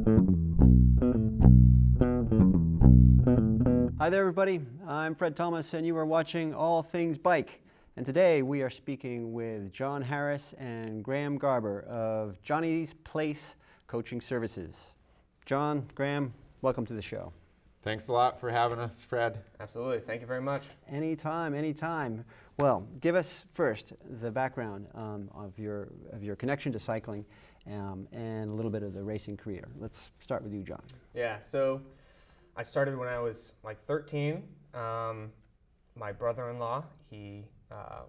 Hi there, everybody. I'm Fred Thomas, and you are watching All Things Bike. And today we are speaking with John Harris and Graham Garber of Johnny's Place Coaching Services. John, Graham, welcome to the show. Thanks a lot for having us, Fred. Absolutely. Thank you very much. Anytime, anytime. Well, give us first the background of your connection to cycling and a little bit of the racing career. Let's start with you, John. Yeah, so I started when I was like 13. My brother-in-law, he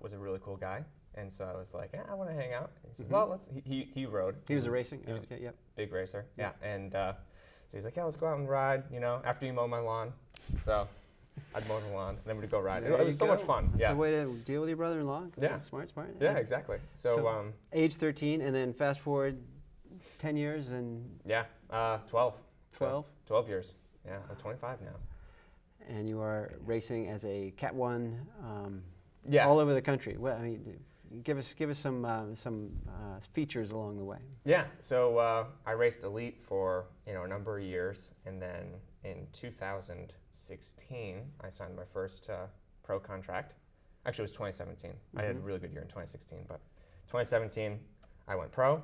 was a really cool guy, and so I was like, I want to hang out. And he said, well, he rode. He was a racing? He was okay, yep. Big racer, yeah. And so he's like, yeah, let's go out and ride, you know, after you mow my lawn. So I'd mow the lawn, and then we'd go ride. It was so much fun. That's yeah. the way to deal with your brother-in-law. Yeah. Smart. Yeah, exactly. So age 13, and then fast forward 10 years and... Yeah, 12. 12? 12 years. Yeah, I'm 25 now. And you are racing as a Cat 1 yeah. all over the country. Well, I mean, give us some features along the way. Yeah, so I raced elite for a number of years, and then in 2016 I signed my first pro contract. Actually, it was 2017. I had a really good year in 2016, but 2017 I went pro,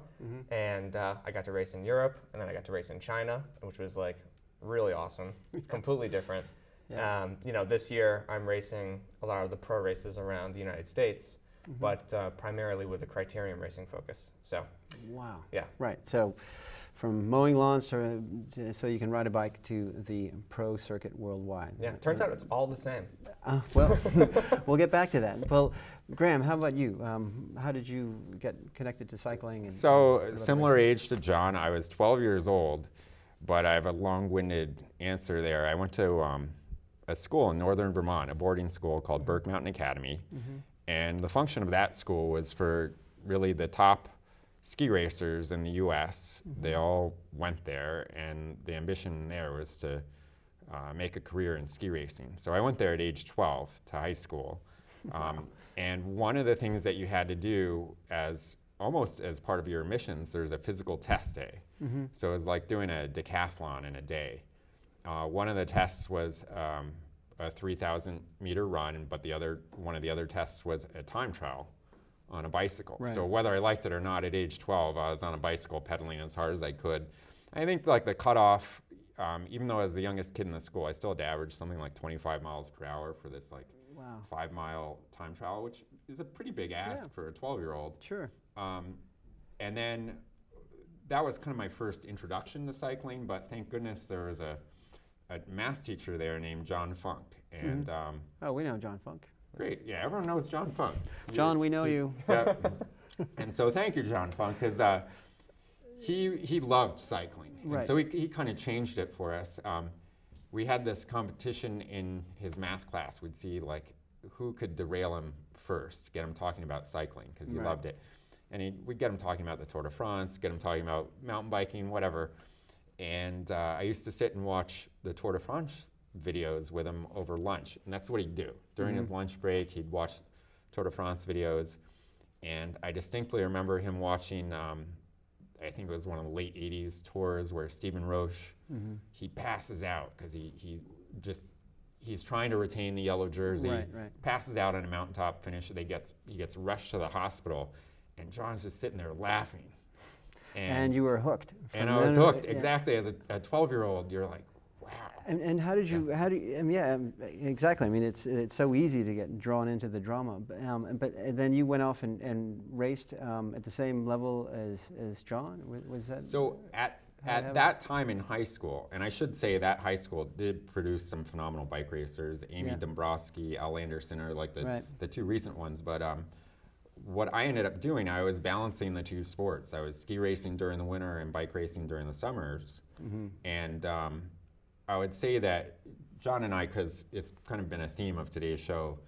and I got to race in Europe, and then I got to race in China, which was like really awesome. It's completely different. Yeah. This year I'm racing a lot of the pro races around the United States, but primarily with a criterium racing focus. So. Wow. Yeah. Right. So, from mowing lawns so you can ride a bike to the pro circuit worldwide. Yeah. Turns out it's all the same. Well, we'll get back to that. Well, Graham, how about you? How did you get connected to cycling? So similar age to John, I was 12 years old, but I have a long-winded answer there. I went to a school in northern Vermont, a boarding school called Burke Mountain Academy. And the function of that school was for really the top ski racers in the US. They all went there, and the ambition there was to make a career in ski racing. So I went there at age 12 to high school. And one of the things that you had to do almost as part of your missions, there's a physical test day. So it was like doing a decathlon in a day. One of the tests was a 3,000 meter run, but one of the other tests was a time trial on a bicycle. Right. So whether I liked it or not, at age 12, I was on a bicycle pedaling as hard as I could. I think like the cutoff, even though I was the youngest kid in the school, I still had to average something like 25 miles per hour for this 5-mile time trial, which is a pretty big ask for a 12-year-old. Sure. And then that was kind of my first introduction to cycling, but thank goodness there was a math teacher there named John Funk. And we know John Funk. Great, yeah, everyone knows John Funk. John, we know you. Yeah. And so thank you, John Funk, because he loved cycling. Right. And so he kind of changed it for us. We had this competition in his math class. We'd see like who could derail him first, get him talking about cycling, because he loved it. And we'd get him talking about the Tour de France, get him talking about mountain biking, whatever. And I used to sit and watch the Tour de France videos with him over lunch, and that's what he'd do. During his lunch break, he'd watch Tour de France videos, and I distinctly remember him watching, I think it was one of the late 80s tours where Stephen Roche, he passes out because he's trying to retain the yellow jersey, passes out on a mountaintop finish, he gets rushed to the hospital, and John's just sitting there laughing. And you were hooked. And I was hooked, exactly. As a 12-year-old, you're like, wow. And how did you, exactly. I mean, it's so easy to get drawn into the drama. But then you went off and raced at the same level as John? Was that? So at that time in high school, and I should say that high school did produce some phenomenal bike racers. Amy Dombrowski, Al Anderson are like the two recent ones. But what I ended up doing, I was balancing the two sports. I was ski racing during the winter and bike racing during the summers. And I would say that John and I, because it's kind of been a theme of today's show,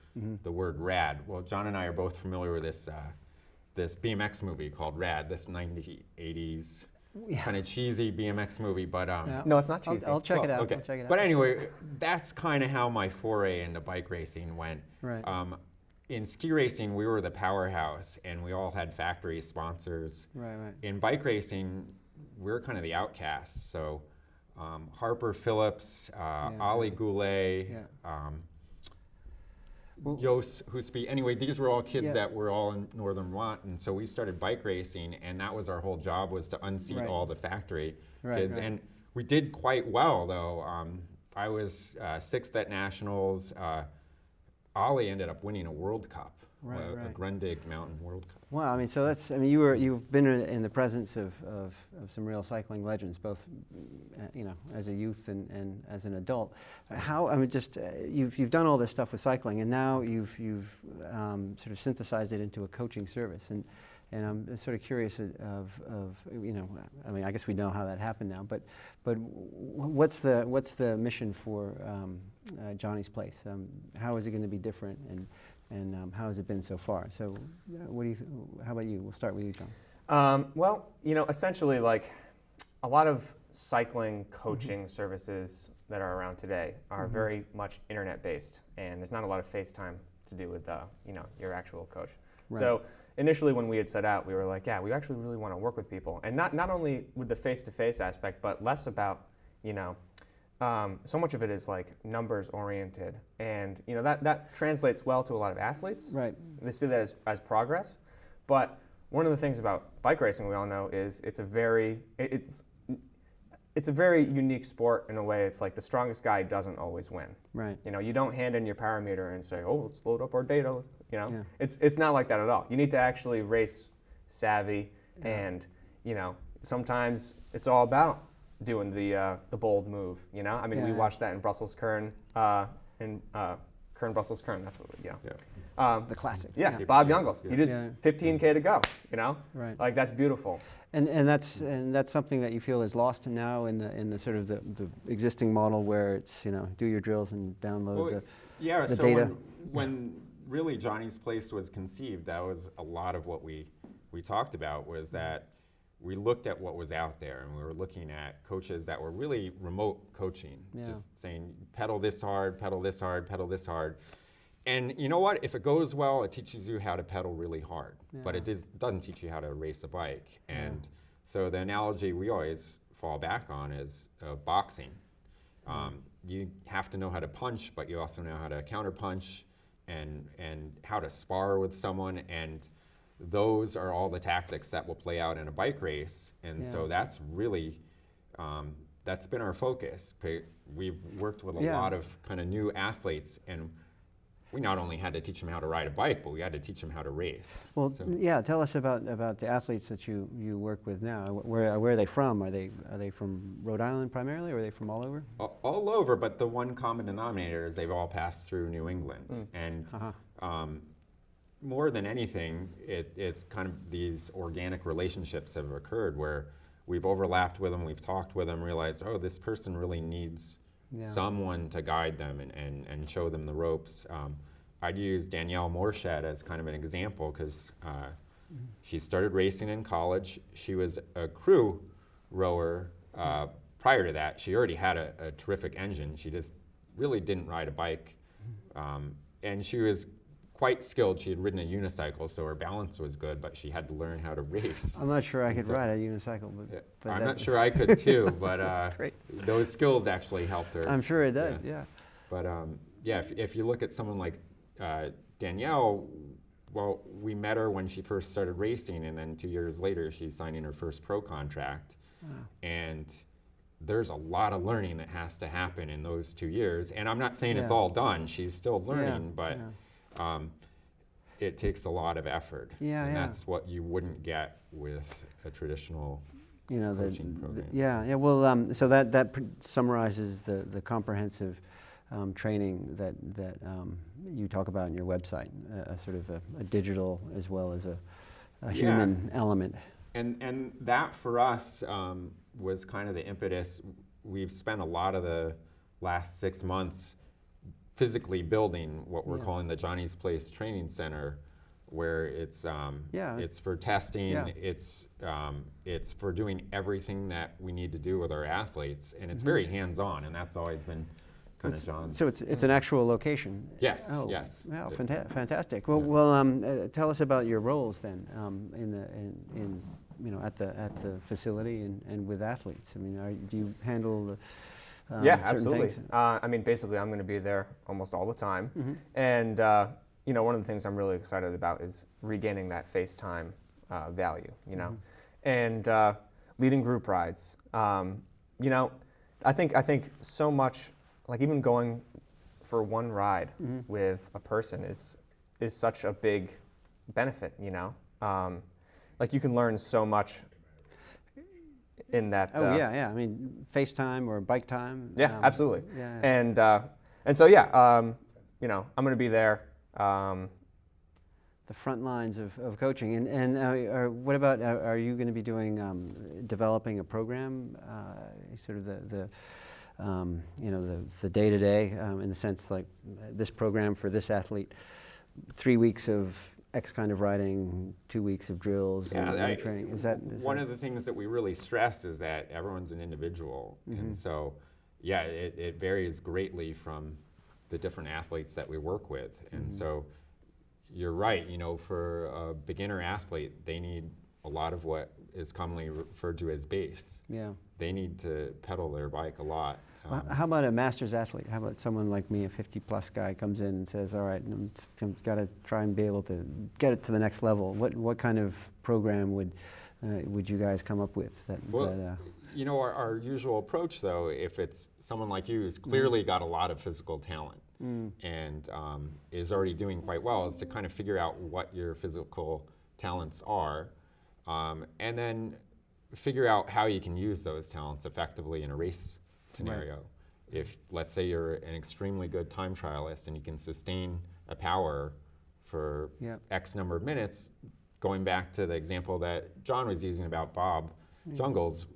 the word rad. Well, John and I are both familiar with this BMX movie called Rad, this 1980s kind of cheesy BMX movie. But no, it's not cheesy. I'll check it out. Okay. I'll check it out. But anyway, that's kind of how my foray into bike racing went. Right. In ski racing, we were the powerhouse, and we all had factory sponsors. Right. In bike racing, we're kind of the outcasts. So Harper Phillips, Ollie Goulet, Jos Husby. Anyway, these were all kids that were all in northern Vermont, and so we started bike racing, and that was our whole job, was to unseat all the factory kids. And we did quite well, though. I was 6th at nationals. Ollie ended up winning a World Cup, a Grundig Mountain World Cup. Wow, I mean, so that's, I mean, you've been in the presence of some real cycling legends, both, you know, as a youth and as an adult. How, I mean, just, you've done all this stuff with cycling, and now you've sort of synthesized it into a coaching service. And I'm sort of curious of, you know, I mean, I guess we know how that happened now, but what's the mission for Johnny's Place? How is it going to be different, and how has it been so far? So, how about you? We'll start with you, John. Well, you know, essentially, like a lot of cycling coaching services that are around today are very much internet-based, and there's not a lot of face time to do with, you know, your actual coach. Right. So initially, when we had set out, we were like, yeah, we actually really want to work with people, and not only with the face-to-face aspect, but less about, you know, so much of it is like numbers oriented, and you know that translates well to a lot of athletes. Right. They see that as progress, but one of the things about bike racing we all know is it's a very unique sport in a way. It's like the strongest guy doesn't always win. Right. You know, you don't hand in your parameter and say, oh, let's load up our data. You know, it's not like that at all. You need to actually race savvy, and you know, sometimes it's all about doing the bold move, you know? I mean, we watched that in Brussels-Kern, Kern-Brussels-Kern, that's what, you know. The classic. Yeah, Bob Youngles. He just 15K to go, you know? Right. Like, that's beautiful. And that's something that you feel is lost now in the sort of the existing model where it's, you know, do your drills and download the data. When really Johnny's Place was conceived, that was a lot of what we talked about, was that we looked at what was out there, and we were looking at coaches that were really remote coaching, just saying, pedal this hard, pedal this hard, pedal this hard. And you know what? If it goes well, it teaches you how to pedal really hard, but it doesn't teach you how to race a bike. And so the analogy we always fall back on is boxing. You have to know how to punch, but you also know how to counter punch and how to spar with someone. And those are all the tactics that will play out in a bike race, and so that's really, that's been our focus. We've worked with a lot of kind of new athletes, and we not only had to teach them how to ride a bike, but we had to teach them how to race. Well, tell us about the athletes that you work with now. Where are they from? Are they from Rhode Island primarily, or are they from all over? All over, but the one common denominator is they've all passed through New England, and more than anything, it's kind of these organic relationships have occurred where we've overlapped with them, we've talked with them, realized, oh, this person really needs someone to guide them and show them the ropes. I'd use Danielle Morshead as kind of an example, because she started racing in college. She was a crew rower. Prior to that, she already had a terrific engine. She just really didn't ride a bike. And she was quite skilled. She had ridden a unicycle, so her balance was good, but she had to learn how to race. I'm not sure I could ride a unicycle, but I'm not sure I could too, but those skills actually helped her. I'm sure it did, But if you look at someone like Danielle, well, we met her when she first started racing, and then 2 years later, she's signing her first pro contract. And there's a lot of learning that has to happen in those 2 years. And I'm not saying it's all done. She's still learning, but it takes a lot of effort, and that's what you wouldn't get with a traditional coaching program. Well, so that summarizes the comprehensive training that you talk about in your website, a sort of a digital as well as a human element. And that for us was kind of the impetus. We've spent a lot of the last 6 months physically building what we're calling the Johnny's Place Training Center, where it's for testing, it's for doing everything that we need to do with our athletes, and it's very hands-on, and that's always been kind of John's. So it's an actual location. Yes. Oh, yes. Wow, fantastic. Well, tell us about your roles then in at the facility and with athletes? I mean, do you handle Yeah, certain absolutely. things? I mean, basically, I'm going to be there almost all the time. And, one of the things I'm really excited about is regaining that FaceTime value, and leading group rides. I think so much, like even going for one ride with a person is such a big benefit, like you can learn so much in that. I mean, FaceTime or bike time. Yeah, absolutely. Yeah. And so I'm going to be there. The front lines of coaching, and what about? Are you going to be doing developing a program, sort of the day-to-day, in the sense like this program for this athlete, 3 weeks of X kind of riding, 2 weeks of drills and training. Is that one of the things that we really stress is that everyone's an individual, and so it varies greatly from the different athletes that we work with, and so you're right. For a beginner athlete, they need a lot of what is commonly referred to as base. Yeah. They need to pedal their bike a lot. How about a master's athlete? How about someone like me, a 50-plus guy, comes in and says, all right, I've got to try and be able to get it to the next level. What kind of program would you guys come up with? Our usual approach, though, if it's someone like you who's clearly got a lot of physical talent and is already doing quite well, is to kind of figure out what your physical talents are, and then figure out how you can use those talents effectively in a race scenario. Right. If, let's say, you're an extremely good time trialist and you can sustain a power for X number of minutes, going back to the example that John was using about Bob Jungels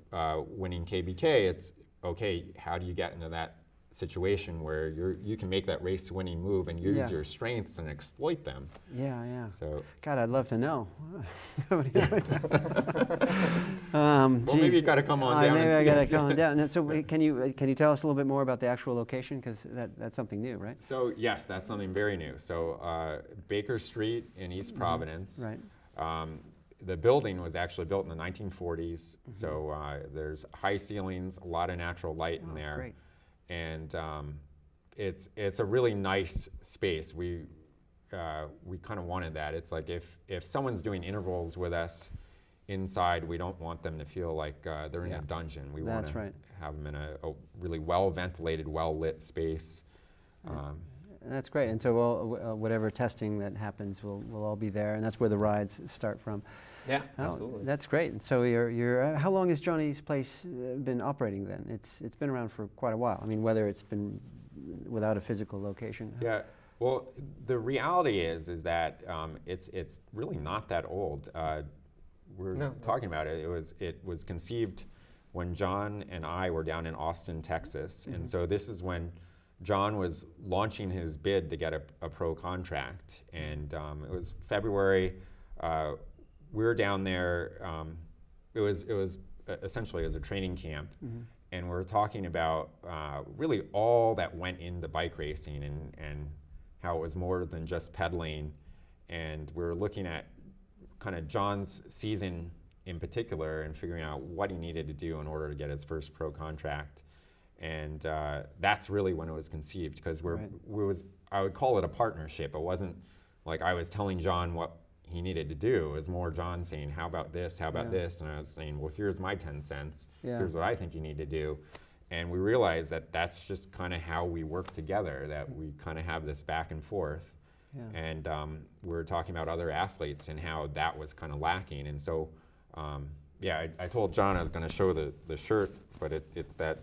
winning KBK, it's okay, how do you get into that situation where you can make that race-winning move and use your strengths and exploit them? Yeah. So, God, I'd love to know. Well, maybe you got to come on down. Maybe and I see got to us. come on down. So, can you tell us a little bit more about the actual location, because that's something new, right? So yes, that's something very new. So Baker Street in East Providence. Right. The building was actually built in the 1940s. So there's high ceilings, a lot of natural light in there. Great. And it's a really nice space. We kind of wanted that. It's like if someone's doing intervals with us inside, we don't want them to feel like they're in a dungeon. We want to have them in a really well-ventilated, well-lit space. That's great. And so whatever testing that happens will all be there, and that's where the rides start from. Yeah, absolutely. That's great. And so you're how long has Johnny's Place been operating then? It's been around for quite a while. I mean, whether it's been without a physical location. Yeah. Well, the reality is that it's really not that old. We're talking about it. It was conceived when John and I were down in Austin, Texas, and so this is when John was launching his bid to get a pro contract, and it was February. We were down there. It was essentially as a training camp, and we were talking about really all that went into bike racing and how it was more than just pedaling, and we were looking at kind of John's season in particular and figuring out what he needed to do in order to get his first pro contract. And that's really when it was conceived, because I would call it a partnership. It wasn't like I was telling John what he needed to do. It was more John saying, how about this, how about this? And I was saying, well, here's my 10 cents. Here's what I think you need to do. And we realized that that's just kind of how we work together, that we kind of have this back and forth. Yeah. And we were talking about other athletes and how that was kind of lacking. And so, I told John I was going to show the shirt, but it's that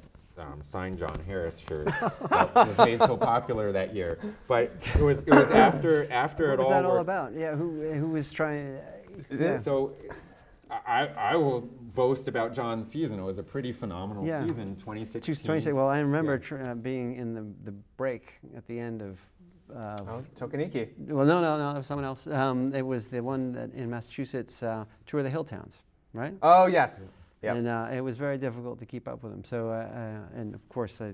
signed John Harris shirt that was made so popular that year. But it was after it all. What was that all about? Yeah, who was trying? So I will boast about John's season. It was a pretty phenomenal season, 2016. 2016. Well, I remember being in the break at the end of. Tokaniki. Well, no, it was someone else. It was the one that in Massachusetts, Tour of the Hill Towns, right? Oh yes. Yep. And it was very difficult to keep up with him. So, and of course, I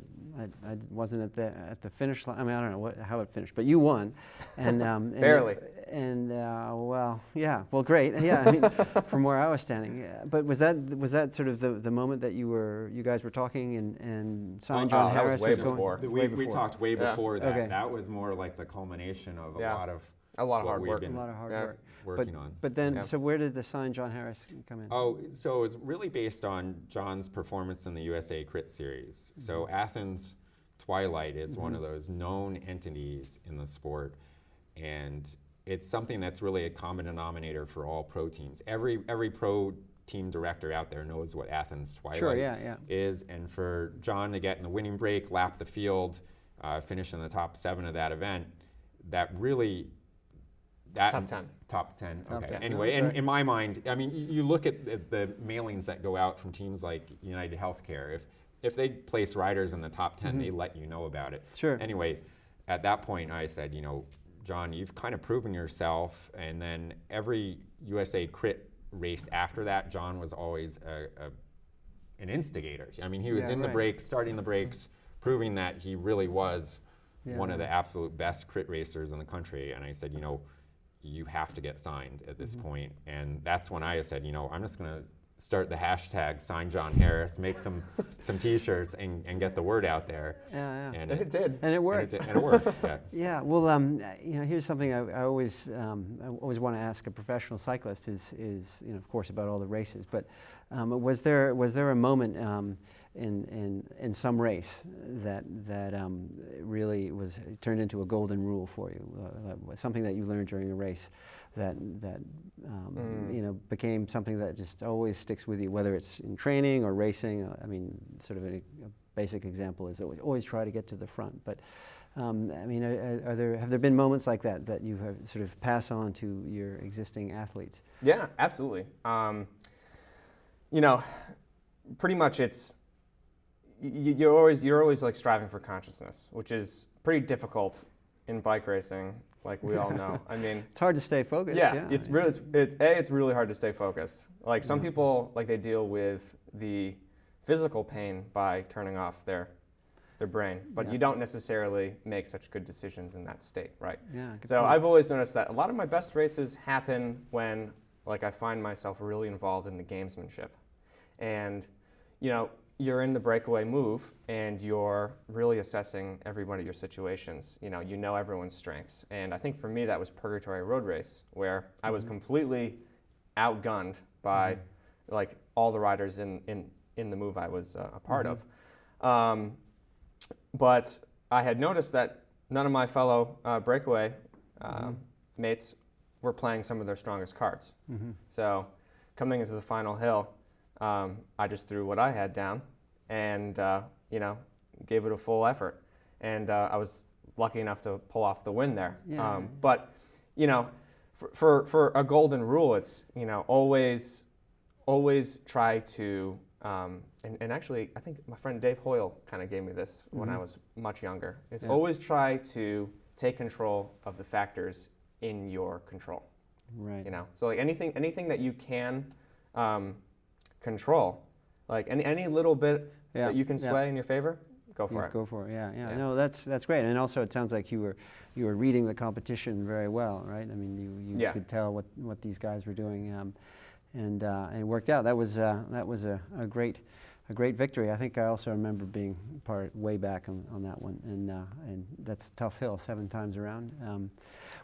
wasn't at the finish line. I mean, I don't know how it finished, but you won, and Barely. Well, yeah, well, great, yeah. I mean, from where I was standing. Yeah. But was that sort of the moment that you guys were talking and signed John Harris? That was way going? before. We talked way before that. Okay. That was more like the culmination of a lot of hard work. A lot of hard work. Working on. But then, so where did the sign John Harris come in? Oh, so it was really based on John's performance in the USA Crit Series. So Athens Twilight is one of those known entities in the sport, and it's something that's really a common denominator for all pro teams. Every pro team director out there knows what Athens Twilight is, and for John to get in the winning break, lap the field, finish in the top 7 of that event, that really... Top 10. Top 10, okay. Yeah. Anyway, in my mind, I mean, you look at the mailings that go out from teams like United Healthcare. If they place riders in the top 10, they let you know about it. Sure. Anyway, at that point, I said, John, you've kind of proven yourself. And then every USA Crit race after that, John was always an instigator. I mean, he was in the brakes, starting the brakes, proving that he really was one of the absolute best crit racers in the country. And I said, you have to get signed at this point. And that's when I said, I'm just going to start the hashtag Sign John Harris, make some T-shirts and get the word out there. Yeah. And it did. And it worked. And it worked. Yeah. Yeah. Well, here's something I always want to ask a professional cyclist is of course about all the races. But was there a moment in some race that really turned into a golden rule for you, something that you learned during a race that became something that just always sticks with you, whether it's in training or racing? I mean, sort of a basic example is always try to get to the front. But I mean, have there been moments like that you have sort of pass on to your existing athletes? Yeah, absolutely. Pretty much it's. You're always like striving for consciousness, which is pretty difficult in bike racing, like we all know. I mean, it's hard to stay focused. Yeah, it's really hard to stay focused. Like some people, like they deal with the physical pain by turning off their brain, but you don't necessarily make such good decisions in that state, right? Yeah. So point. I've always noticed that a lot of my best races happen when, like, I find myself really involved in the gamesmanship, and you're in the breakaway move and you're really assessing every one of your situations. You know everyone's strengths. And I think for me that was Purgatory Road Race, where I was completely outgunned by like all the riders in the move I was a part of. But I had noticed that none of my fellow breakaway mates were playing some of their strongest cards. So coming into the final hill, I just threw what I had down and, gave it a full effort. And I was lucky enough to pull off the win there. Yeah. But, for a golden rule, it's, always try to, and actually, I think my friend Dave Hoyle kind of gave me this when I was much younger, is always try to take control of the factors in your control. Right. So like anything that you can control, like any little bit that you can sway in your favor, go for it. Go for it. Yeah. No, that's great. And also, it sounds like you were reading the competition very well, right? I mean, you could tell what these guys were doing, and it worked out. That was a great victory. I think I also remember being part way back on that one, and that's a tough hill, 7 times around.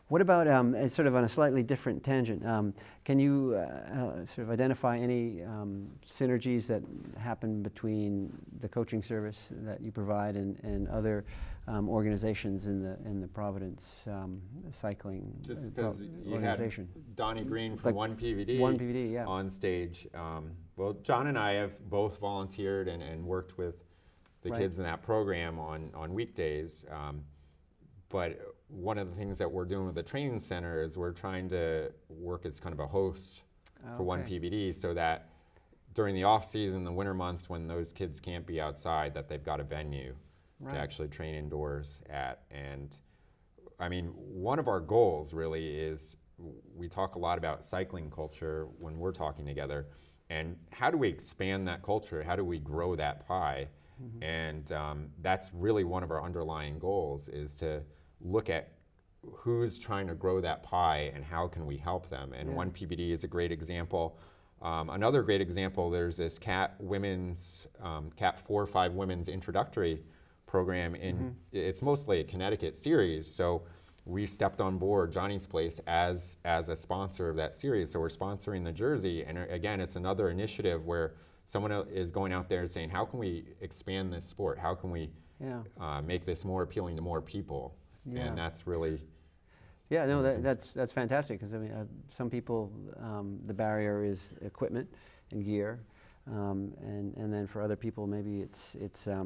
What about, sort of on a slightly different tangent, can you sort of identify any synergies that happen between the coaching service that you provide and other organizations in the Providence cycling Just because you organization? had Donnie Green from Like 1PVD, on stage. Well, John and I have both volunteered and worked with the kids in that program on weekdays. But one of the things that we're doing with the training center is we're trying to work as kind of a host for 1PVD, so that during the off season, the winter months when those kids can't be outside, that they've got a venue to actually train indoors at. And I mean, one of our goals really is, we talk a lot about cycling culture when we're talking together, and how do we expand that culture? How do we grow that pie? And that's really one of our underlying goals, is to look at who's trying to grow that pie and how can we help them. And One PVD is a great example. Another great example, there's this CAT 4-5 women's introductory program. It's mostly a Connecticut series. So we stepped on board Johnny's Place as a sponsor of that series. So we're sponsoring the jersey. And again, it's another initiative where someone is going out there saying, how can we expand this sport? How can we make this more appealing to more people? And that's really... Yeah, no, that's fantastic, because I mean, some people, the barrier is equipment and gear, and then for other people, maybe it's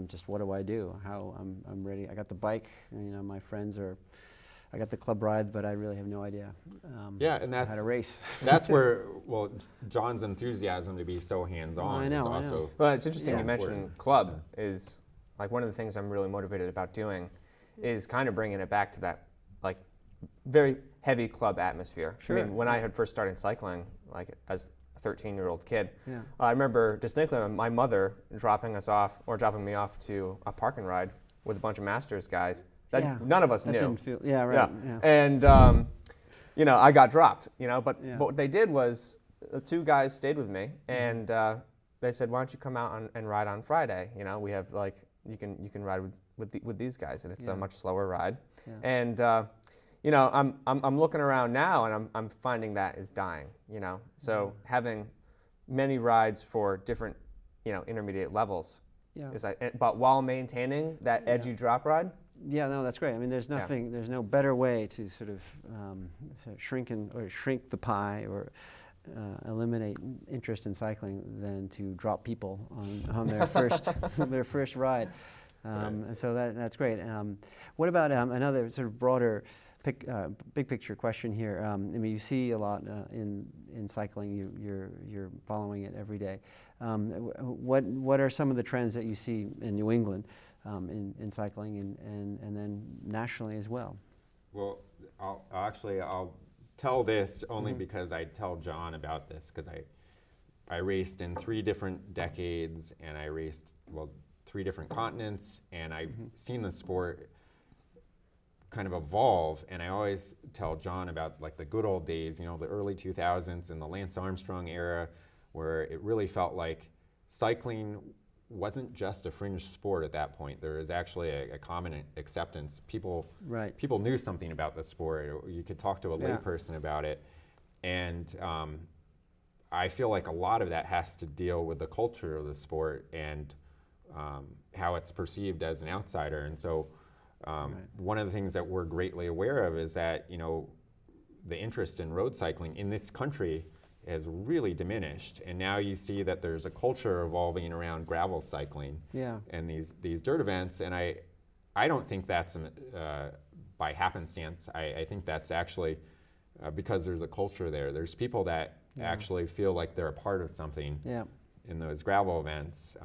just, what do I do? How I'm ready. I got the bike, my friends are... I got the club ride, but I really have no idea and that's how to race. That's where, well, John's enthusiasm to be so hands-on is also... Well, it's interesting you mentioned club. Is like one of the things I'm really motivated about doing is kind of bringing it back to that like very heavy club atmosphere. Sure. I mean, when I had first started cycling, like as a 13-year-old kid, I remember distinctly my mother dropping me off to a park and ride with a bunch of Masters guys. That none of us knew. Didn't feel, right. Yeah. And I got dropped. But what they did was the two guys stayed with me, and they said, "Why don't you come out and ride on Friday? We have like you can ride with these guys, and it's a much slower ride." And I'm looking around now, and I'm finding that is dying. So having many rides for different intermediate levels is but while maintaining that edgy drop ride. Yeah, no, that's great. I mean, there's no better way to sort of shrink the pie or eliminate interest in cycling than to drop people on their first ride. And so that's great. What about another sort of broader big picture question here? I mean, you see a lot in cycling. You're following it every day. What are some of the trends that you see in New England in cycling and then nationally as well? Well, I'll tell this only because I tell John about this, because I raced in 3 different decades, and I raced 3 different continents, and I've seen the sport kind of evolve. And I always tell John about like the good old days, the early 2000s and the Lance Armstrong era, where it really felt like cycling wasn't just a fringe sport at that point. There was actually a common acceptance. People knew something about the sport. You could talk to a layperson about it. And I feel like a lot of that has to deal with the culture of the sport and how it's perceived as an outsider. And so one of the things that we're greatly aware of is that, the interest in road cycling in this country has really diminished, and now you see that there's a culture evolving around gravel cycling and these dirt events. And I don't think that's by happenstance. I think that's actually because there's a culture there. There's people that actually feel like they're a part of something in those gravel events.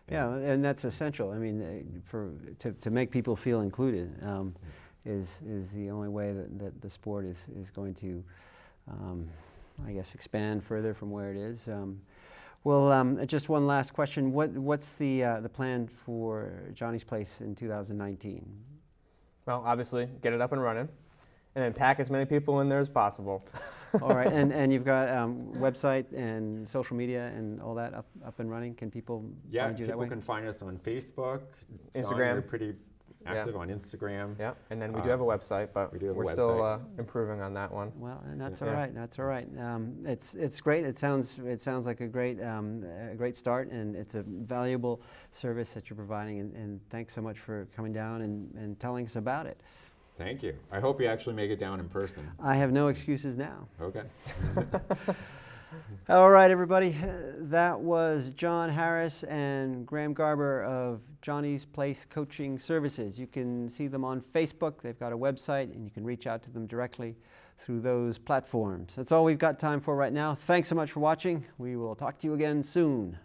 And that's essential. I mean, to make people feel included is the only way that the sport is going to I guess expand further from where it is. Just one last question. What's the plan for Johnny's Place in 2019? Well, obviously, get it up and running, and then pack as many people in there as possible. All right, and you've got website and social media and all that up and running. Can people find you that way? People can find us on Facebook, Instagram. We're pretty active on Instagram. Yeah, and then we do have a website, but we're still improving on that one. Well, and that's all right. That's all right. It's great. It sounds like a great start, and it's a valuable service that you're providing. And thanks so much for coming down and telling us about it. Thank you. I hope you actually make it down in person. I have no excuses now. Okay. All right, everybody. That was John Harris and Graham Garber of Johnny's Place Coaching Services. You can see them on Facebook. They've got a website, and you can reach out to them directly through those platforms. That's all we've got time for right now. Thanks so much for watching. We will talk to you again soon.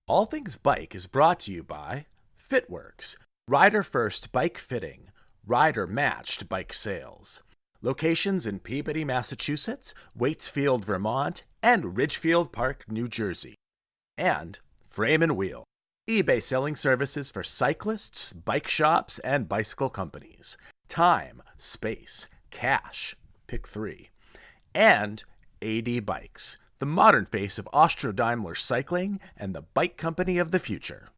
All Things Bike is brought to you by FitWorks, Rider First Bike Fitting, Rider Matched Bike Sales. Locations in Peabody, Massachusetts, Waitsfield, Vermont, and Ridgefield Park, New Jersey. And Frame and Wheel, eBay selling services for cyclists, bike shops, and bicycle companies. Time, space, cash. Pick 3. And AD Bikes, the modern face of Austro-Daimler cycling and the bike company of the future.